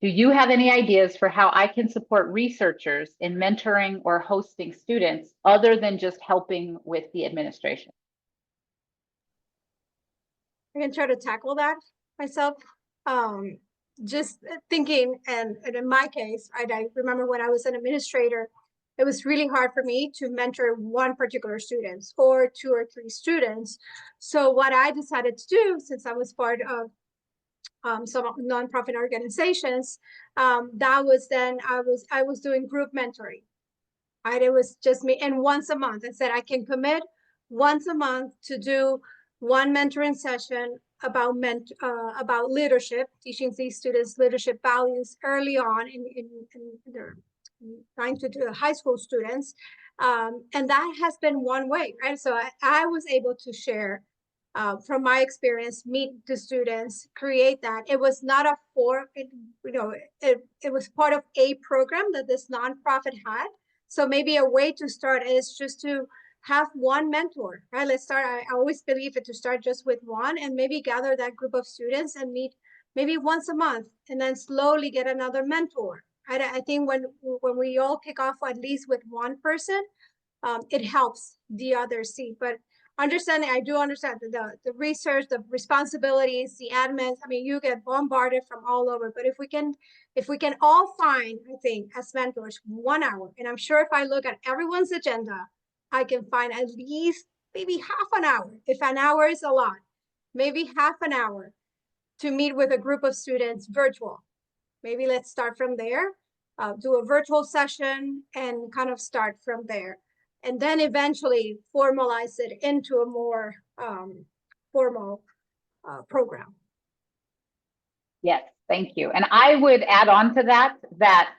Do you have any ideas for how I can support researchers in mentoring or hosting students other than just helping with the administration? I can try to tackle that myself. Just thinking, and in my case, I remember when I was an administrator, it was really hard for me to mentor one particular student or 2 or 3 students. So what I decided to do, since I was part of some nonprofit organizations, that was then I was doing group mentoring. Right, it was just me, and once a month, I said I can commit once a month to do one mentoring session about about leadership, teaching these students leadership values early on in their trying to do high school students, and that has been one way, right? So I was able to share from my experience, meet the students, create that. It was not a it was part of a program that this nonprofit had. So maybe a way to start is just to have one mentor, right? Let's start. I always believe it to start just with one, and maybe gather that group of students and meet maybe once a month, and then slowly get another mentor. Right? I think when we all kick off at least with one person, it helps the others see. But understanding, I do understand the research, the responsibilities, the admins. I mean, you get bombarded from all over. But if we can all find, I think, as mentors, 1 hour, and I'm sure if I look at everyone's agenda, I can find at least maybe half an hour. If an hour is a lot, maybe half an hour to meet with a group of students virtual. Maybe let's start from there, do a virtual session and kind of start from there. And then eventually formalize it into a more formal program. Yes, thank you. And I would add on to that,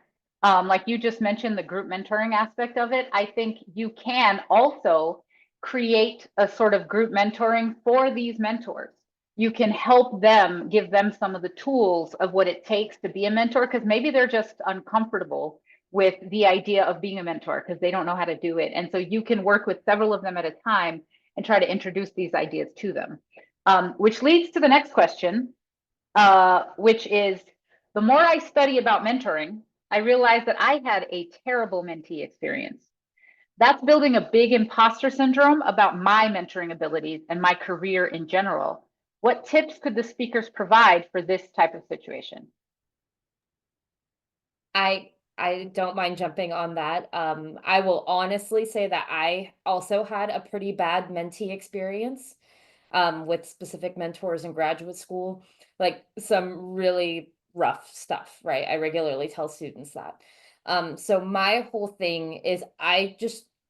like you just mentioned, the group mentoring aspect of it, I think you can also create a sort of group mentoring for these mentors. You can help them, give them some of the tools of what it takes to be a mentor, because maybe they're just uncomfortable with the idea of being a mentor because they don't know how to do it. And so you can work with several of them at a time and try to introduce these ideas to them, which leads to the next question, which is, the more I study about mentoring, I realized that I had a terrible mentee experience. That's building a big imposter syndrome about my mentoring abilities and my career in general. What tips could the speakers provide for this type of situation? I don't mind jumping on that. I will honestly say that I also had a pretty bad mentee experience with specific mentors in graduate school, like some really rough stuff, right? I regularly tell students that. So my whole thing is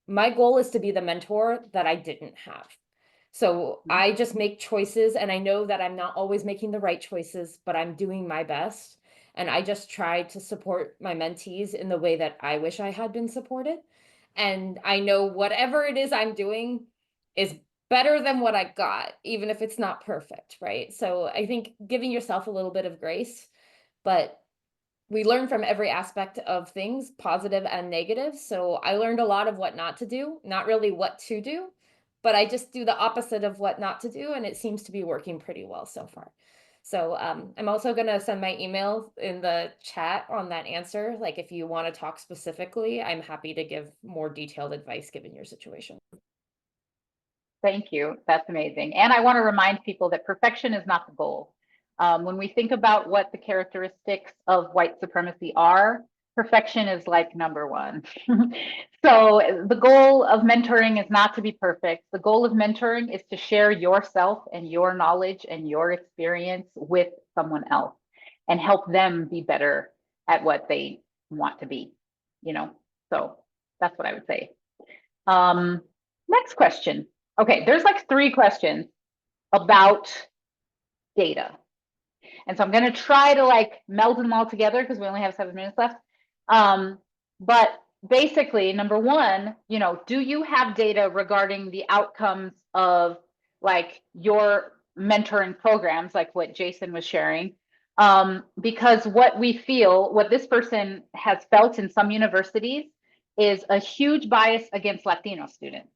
my goal is to be the mentor that I didn't have. So I just make choices, and I know that I'm not always making the right choices, but I'm doing my best. And I just try to support my mentees in the way that I wish I had been supported. And I know whatever it is I'm doing is better than what I got, even if it's not perfect, right? So I think giving yourself a little bit of grace, but we learn from every aspect of things, positive and negative. So I learned a lot of what not to do, not really what to do, but I just do the opposite of what not to do. And it seems to be working pretty well so far. So I'm also going to send my email in the chat on that answer. Like if you want to talk specifically, I'm happy to give more detailed advice given your situation. Thank you. That's amazing. And I want to remind people that perfection is not the goal. When we think about what the characteristics of white supremacy are, perfection is like number one. So the goal of mentoring is not to be perfect. The goal of mentoring is to share yourself and your knowledge and your experience with someone else and help them be better at what they want to be, so that's what I would say. Next question. Okay, there's like 3 questions about data. And so I'm going to try to like meld them all together because we only have 7 minutes left. But basically, number 1, do you have data regarding the outcomes of like your mentoring programs, like what Jason was sharing? Because what this person has felt in some universities is a huge bias against Latino students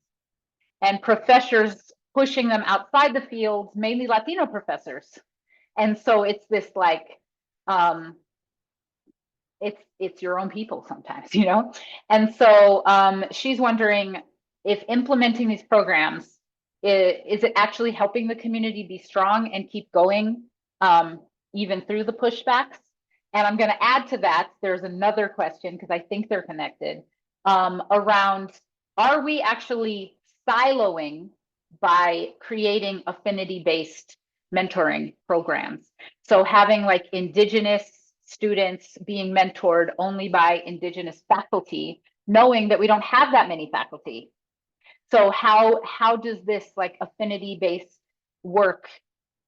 and professors pushing them outside the field, mainly Latino professors. And so it's this like, it's your own people sometimes, you know? And so she's wondering if implementing these programs, is it actually helping the community be strong and keep going even through the pushbacks? And I'm gonna add to that, there's another question, because I think they're connected, around, are we actually siloing by creating affinity-based mentoring programs? So having like Indigenous students being mentored only by Indigenous faculty, knowing that we don't have that many faculty. So how does this like affinity-based work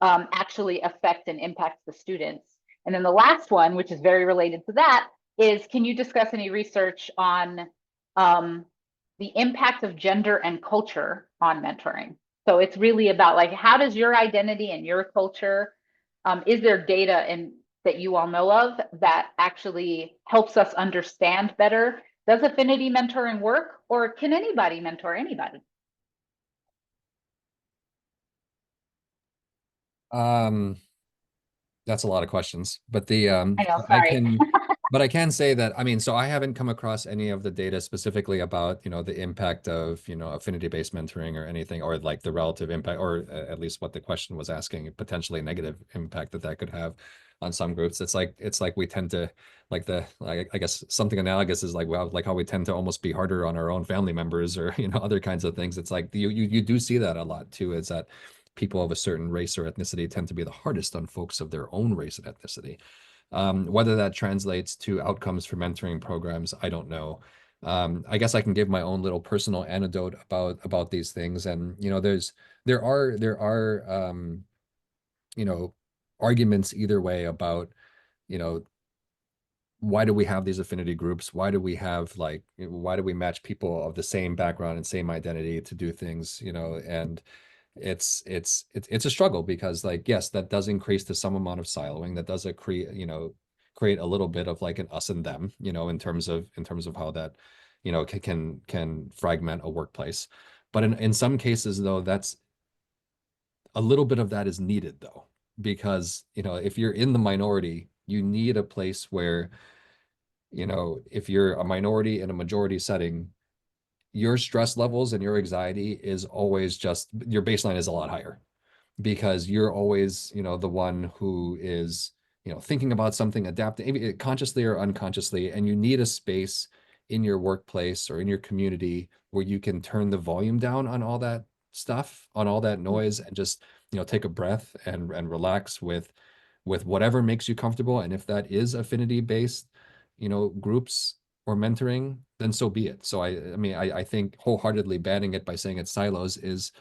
actually affect and impact the students? And then the last one, which is very related to that, is can you discuss any research on the impact of gender and culture on mentoring? So it's really about like, how does your identity and your culture, is there data that you all know of that actually helps us understand better? Does affinity mentoring work, or can anybody mentor anybody? That's a lot of questions, but the I know, I sorry. can, but I can say that, I mean, so I haven't come across any of the data specifically about, you know, the impact of, you know, affinity-based mentoring or anything, or like the relative impact, or at least what the question was asking, potentially negative impact that that could have on some groups. It's like we tend to like I guess something analogous is like, well, like how we tend to almost be harder on our own family members or, you know, other kinds of things. It's like you do see that a lot too, is that people of a certain race or ethnicity tend to be the hardest on folks of their own race and ethnicity. Whether that translates to outcomes for mentoring programs, I don't know. I guess I can give my own little personal anecdote about these things. And, you know, there are you know, arguments either way about, you know, why do we have these affinity groups? Why do we have like, why do we match people of the same background and same identity to do things, you know? And it's a struggle because, like, yes, that does increase to some amount of siloing. That does create a little bit of like an us and them, you know, in terms of how that, you know, can fragment a workplace. But in some cases though, that's a little bit of that is needed though, because, you know, if you're in the minority, you need a place where, you know, if you're a minority in a majority setting, your stress levels and your anxiety is always just, your baseline is a lot higher because you're always, you know, the one who is, you know, thinking about something, adapting consciously or unconsciously, and you need a space in your workplace or in your community where you can turn the volume down on all that stuff, on all that noise, and just, you know, take a breath and relax with whatever makes you comfortable. And if that is affinity based, you know, groups or mentoring, then so be it. So I mean, I think wholeheartedly banning it by saying it's silos is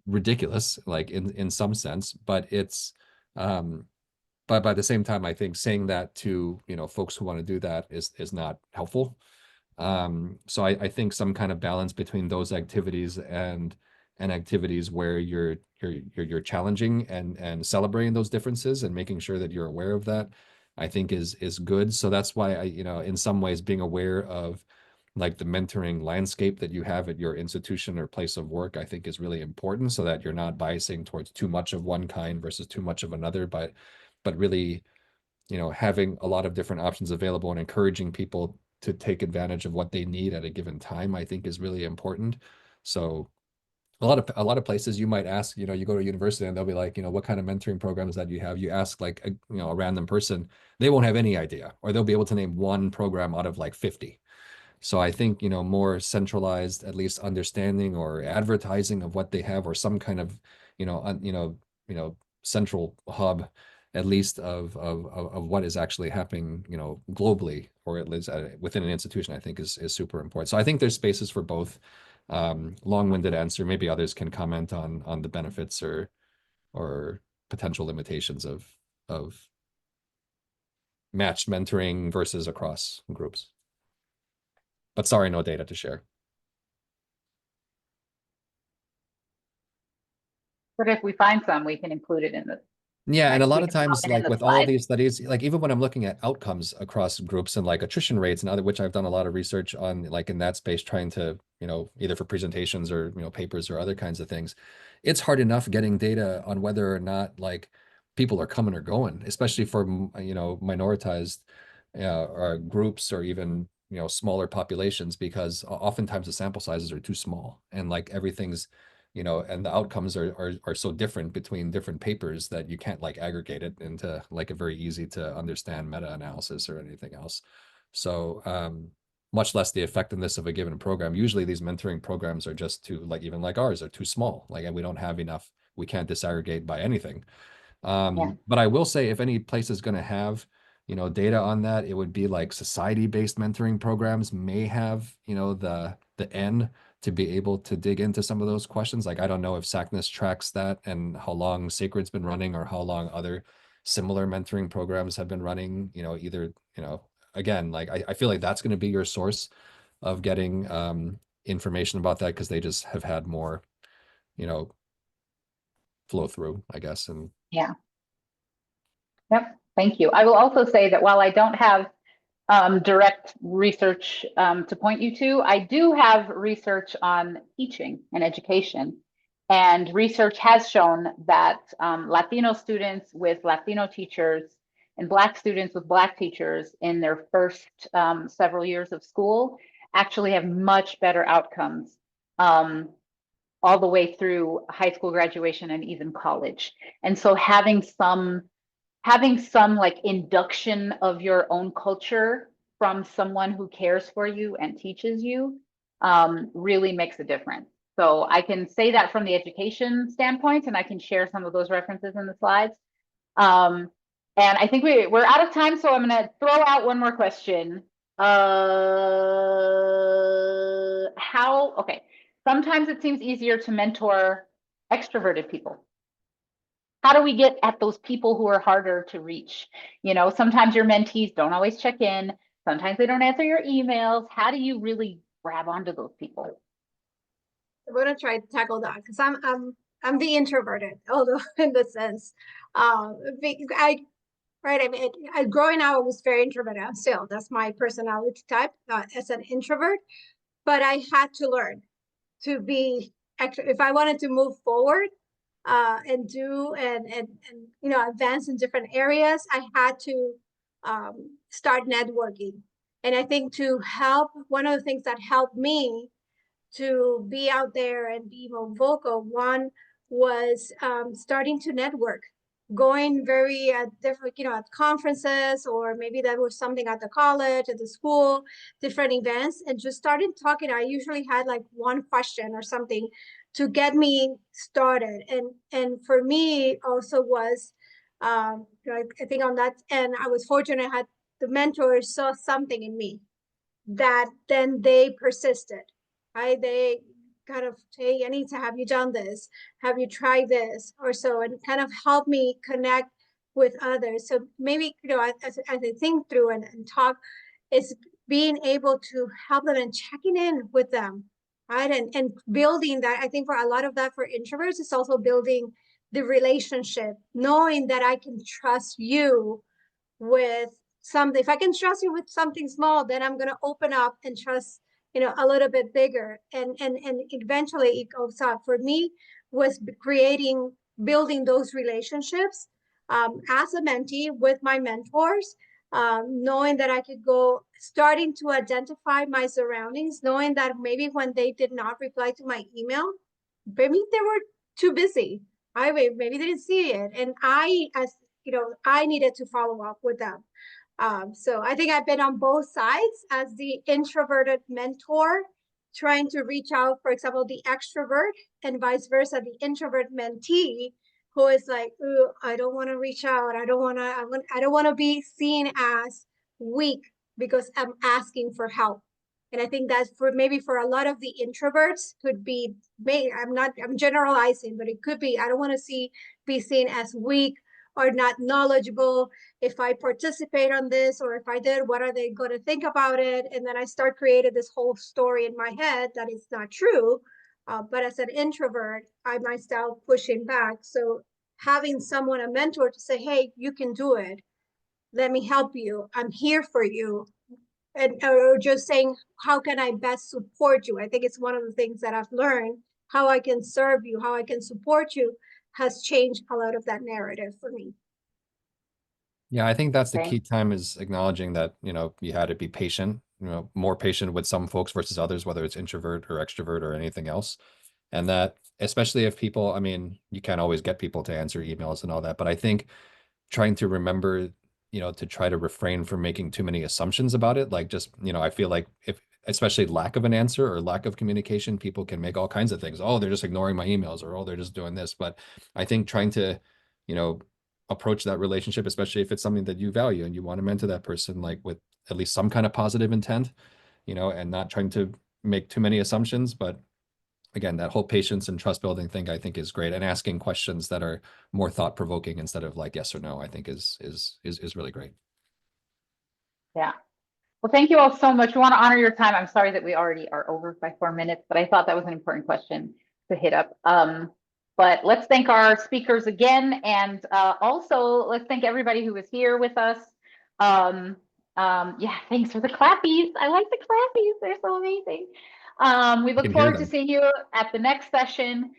ridiculous, like in some sense, but it's but by the same time, I think saying that to, you know, folks who want to do that is not helpful. So I think some kind of balance between those activities and activities where you're challenging and celebrating those differences and making sure that you're aware of that, I think is good. So that's why I, you know, in some ways being aware of like the mentoring landscape that you have at your institution or place of work, I think is really important so that you're not biasing towards too much of one kind versus too much of another, but really, you know, having a lot of different options available and encouraging people to take advantage of what they need at a given time, I think is really important. So a lot of places you might ask, you know, you go to university and they'll be like, you know, what kind of mentoring programs that you have? You ask like a, you know, a random person, they won't have any idea, or they'll be able to name one program out of like 50. So I think, you know, more centralized, at least understanding or advertising of what they have, or some kind of, you know, central hub, at least of what is actually happening, you know, globally, or at least within an institution, I think is super important. So I think there's spaces for both. Long-winded answer. Maybe others can comment on the benefits or potential limitations of matched mentoring versus across groups. But sorry, no data to share. But if we find some, we can include it in the Yeah, and a lot We of can pop times, it in like the with all of slides. these studies, like even when I'm looking at outcomes across groups and like attrition rates and other, which I've done a lot of research on, like in that space, trying to, either for presentations or, papers or other kinds of things, it's hard enough getting data on whether or not like people are coming or going, especially for, minoritized or groups or even, smaller populations, because oftentimes the sample sizes are too small and like everything's, and the outcomes are so different between different papers that you can't like aggregate it into like a very easy to understand meta-analysis or anything else. So much less the effectiveness of a given program. Usually these mentoring programs are just too, like even like ours, are too small. Like, and we don't have enough, we can't disaggregate by anything. But I will say, if any place is going to have, data on that, it would be like society-based mentoring programs may have, the N to be able to dig into some of those questions. Like, I don't know if SACNIS tracks that and how long Sacred's been running or how long other similar mentoring programs have been running, either, again, like I feel like that's going to be your source of getting information about that, because they just have had more, flow through, I guess. And Yeah. Yep. Thank you. I will also say that while I don't have direct research to point you to, I do have research on teaching and education. And research has shown that Latino students with Latino teachers and Black students with Black teachers in their first several years of school actually have much better outcomes all the way through high school graduation and even college. And so having some like induction of your own culture from someone who cares for you and teaches you really makes a difference. So I can say that from the education standpoint, and I can share some of those references in the slides. And I think we're out of time, so I'm going to throw out one more question. Okay. Sometimes it seems easier to mentor extroverted people. How do we get at those people who are harder to reach? Sometimes your mentees don't always check in. Sometimes they don't answer your emails. How do you really grab onto those people? I'm gonna try to tackle that because I'm the introverted, although in the sense, I mean, growing up I was very introverted. That's my personality type as an introvert. But I had to learn to be if I wanted to move forward and do and advance in different areas, I had to start networking. And I think to help, one of the things that helped me to be out there and be more vocal, one was starting to network, going very different, at conferences, or maybe that was something at the college, at the school, different events, and just started talking. I usually had like one question or something to get me started. And for me also was, I think on that end, I was fortunate I had the mentors saw something in me that then they persisted. Right? They kind of, hey, Anitza, have you done this? Have you tried this? Or so, and kind of help me connect with others. So maybe, as I think through and talk, is being able to help them and checking in with them, right? And building that. I think for a lot of that for introverts, it's also building the relationship, knowing that I can trust you with something. If I can trust you with something small, then I'm going to open up and trust, a little bit bigger. And eventually it goes up. For me, was building those relationships as a mentee with my mentors, knowing that I could go, starting to identify my surroundings, knowing that maybe when they did not reply to my email, maybe they were too busy. Maybe they didn't see it. And I needed to follow up with them. So I think I've been on both sides as the introverted mentor, trying to reach out, for example, the extrovert, and vice versa, the introvert mentee, who is like, ooh, I don't want to reach out. I don't want to be seen as weak because I'm asking for help. And I think that's maybe for a lot of the introverts could be, I'm generalizing, but it could be, I don't want to be seen as weak or not knowledgeable. If I participate on this, or if I did, what are they going to think about it? And then I start creating this whole story in my head that is not true. But as an introvert, I myself pushing back. So having someone, a mentor, to say, hey, you can do it. Let me help you. I'm here for you. And or just saying, how can I best support you? I think it's one of the things that I've learned, how I can serve you, how I can support you has changed a lot of that narrative for me. Yeah, I think that's the Okay. key time is acknowledging that, you had to be patient, more patient with some folks versus others, whether it's introvert or extrovert or anything else. And that, especially if people, I mean, you can't always get people to answer emails and all that, but I think trying to remember, to try to refrain from making too many assumptions about it. Like just, I feel like if, especially lack of an answer or lack of communication, people can make all kinds of things. Oh, they're just ignoring my emails, or, oh, they're just doing this. But I think trying to, approach that relationship, especially if it's something that you value and you want to mentor that person, like with at least some kind of positive intent, and not trying to make too many assumptions. But again, that whole patience and trust building thing, I think is great. And asking questions that are more thought provoking instead of like yes or no, I think is really great. Yeah. Well, thank you all so much. We want to honor your time. I'm sorry that we already are over by 4 minutes, but I thought that was an important question to hit up. But let's thank our speakers again. And also let's thank everybody who was here with us. Yeah, thanks for the clappies. I like the clappies. They're so amazing. We look can hear forward to them. seeing you at the next session.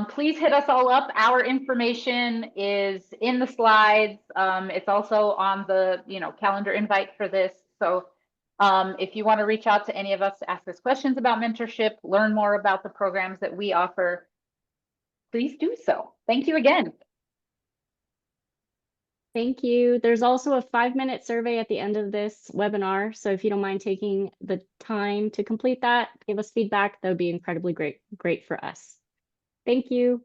Please hit us all up. Our information is in the slides. It's also on the calendar invite for this. So if you want to reach out to any of us to ask us questions about mentorship, learn more about the programs that we offer, please do so. Thank you again. Thank you. There's also a 5-minute survey at the end of this webinar. So if you don't mind taking the time to complete that, give us feedback, that would be incredibly great for us. Thank you.